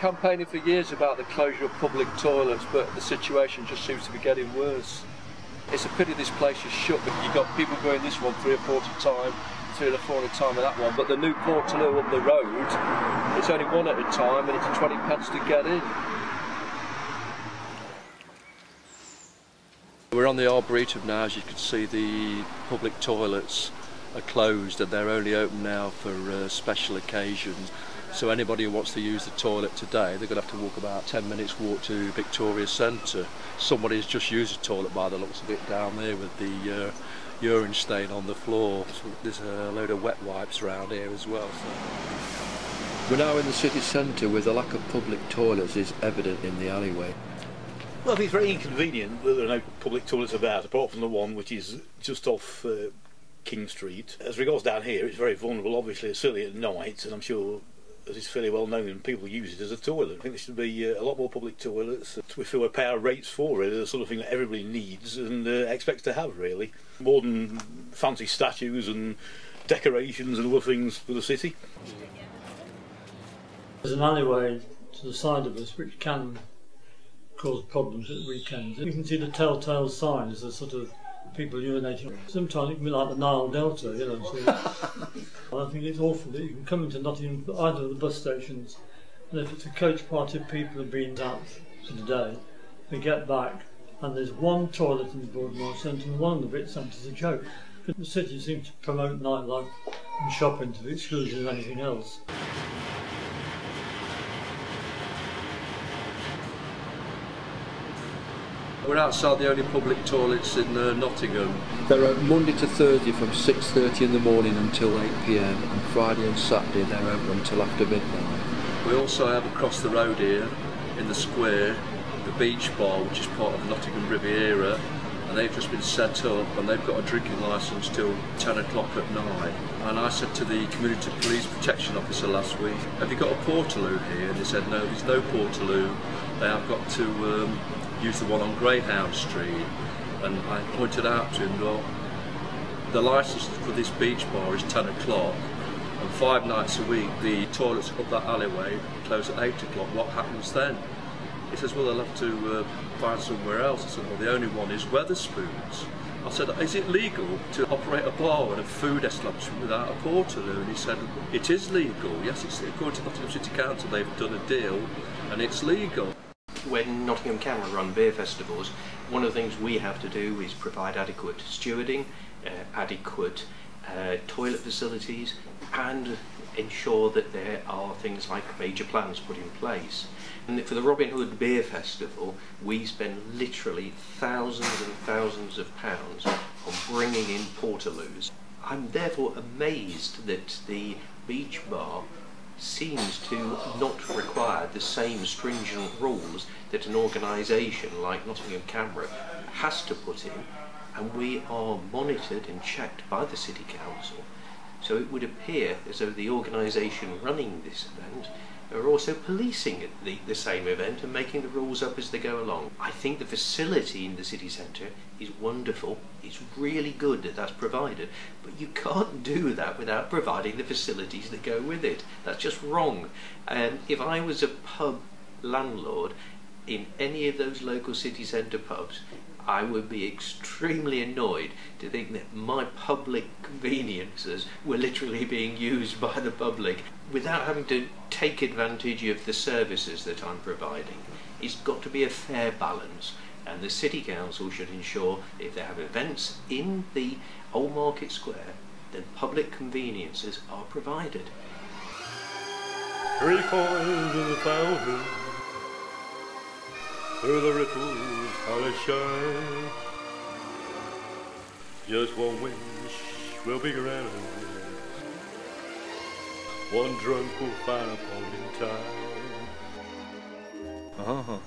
campaigning for years about the closure of public toilets, but the situation just seems to be getting worse. It's a pity this place is shut, but you've got people going this one 3 or 4 at a time, 3 or 4 at a time of that one, but the new Portaloo up the road, it's only one at a time and it's 20 pence to get in. We're on the Arboretum now. As you can see, the public toilets are closed and they're only open now for special occasions. So anybody who wants to use the toilet today, they're going to have to walk about 10 minutes walk to Victoria Centre. Somebody's just used the toilet by the looks of it down there with the urine stain on the floor. So there's a load of wet wipes around here as well. So. We're now in the city centre where the lack of public toilets is evident in the alleyway. Well, I think it's very inconvenient that there are no public toilets about, apart from the one which is just off King Street. As regards down here, it's very vulnerable, obviously, certainly at night, and I'm sure, as it's fairly well known, people use it as a toilet. I think there should be a lot more public toilets. We feel we pay our rates for it, the sort of thing that everybody needs and expects to have, really. More than fancy statues and decorations and other things for the city. There's an alleyway to the side of us which can cause problems at weekends. You can see the telltale signs of sort of people urinating. Sometimes it can be like the Nile Delta, you know. So I think it's awful that you can come into Nottingham, either of the bus stations, and if it's a coach party of people who've been out for the day, they get back and there's one toilet in the Broadmoor Centre and one of the bit centres a joke. The city seems to promote nightlife and shopping to the exclusion of anything else. We're outside the only public toilets in Nottingham. They're open Monday to Thursday from 6:30 in the morning until 8 PM, and Friday and Saturday they're open until after midnight. We also have across the road here, in the square, the beach bar, which is part of the Nottingham Riviera, and they've just been set up and they've got a drinking licence till 10 o'clock at night. And I said to the community police protection officer last week, have you got a Portaloo here? And he said, no, there's no Portaloo. They have got to use the one on Greyhound Street. And I pointed out to him, well, the licence for this beach bar is 10 o'clock, and 5 nights a week the toilets up that alleyway close at 8 o'clock. What happens then? He says, well, they'll have to find somewhere else. I said, well, the only one is Wetherspoons. I said, is it legal to operate a bar and a food establishment without a Portaloo? And he said, it is legal. Yes, it's according to Nottingham City Council, they've done a deal and it's legal. When Nottingham Cameron run beer festivals, one of the things we have to do is provide adequate stewarding, adequate toilet facilities, and ensure that there are things like major plans put in place. And for the Robin Hood Beer Festival, we spend literally thousands and thousands of pounds on bringing in Portaloos. I'm therefore amazed that the beach bar seems to not require the same stringent rules that an organisation like Nottingham Cameron has to put in, and we are monitored and checked by the City Council. So it would appear as though the organisation running this event are also policing the same event and making the rules up as they go along. I think the facility in the city centre is wonderful. It's really good that that's provided, but you can't do that without providing the facilities that go with it. That's just wrong. If I was a pub landlord in any of those local city centre pubs, I would be extremely annoyed to think that my public conveniences were literally being used by the public without having to take advantage of the services that I'm providing. It's got to be a fair balance, and the City Council should ensure if they have events in the Old Market Square, then public conveniences are provided. 3 coins in the fountain, through the ripples how they shine. Just one wish will be granted, one drunk will find a point in time.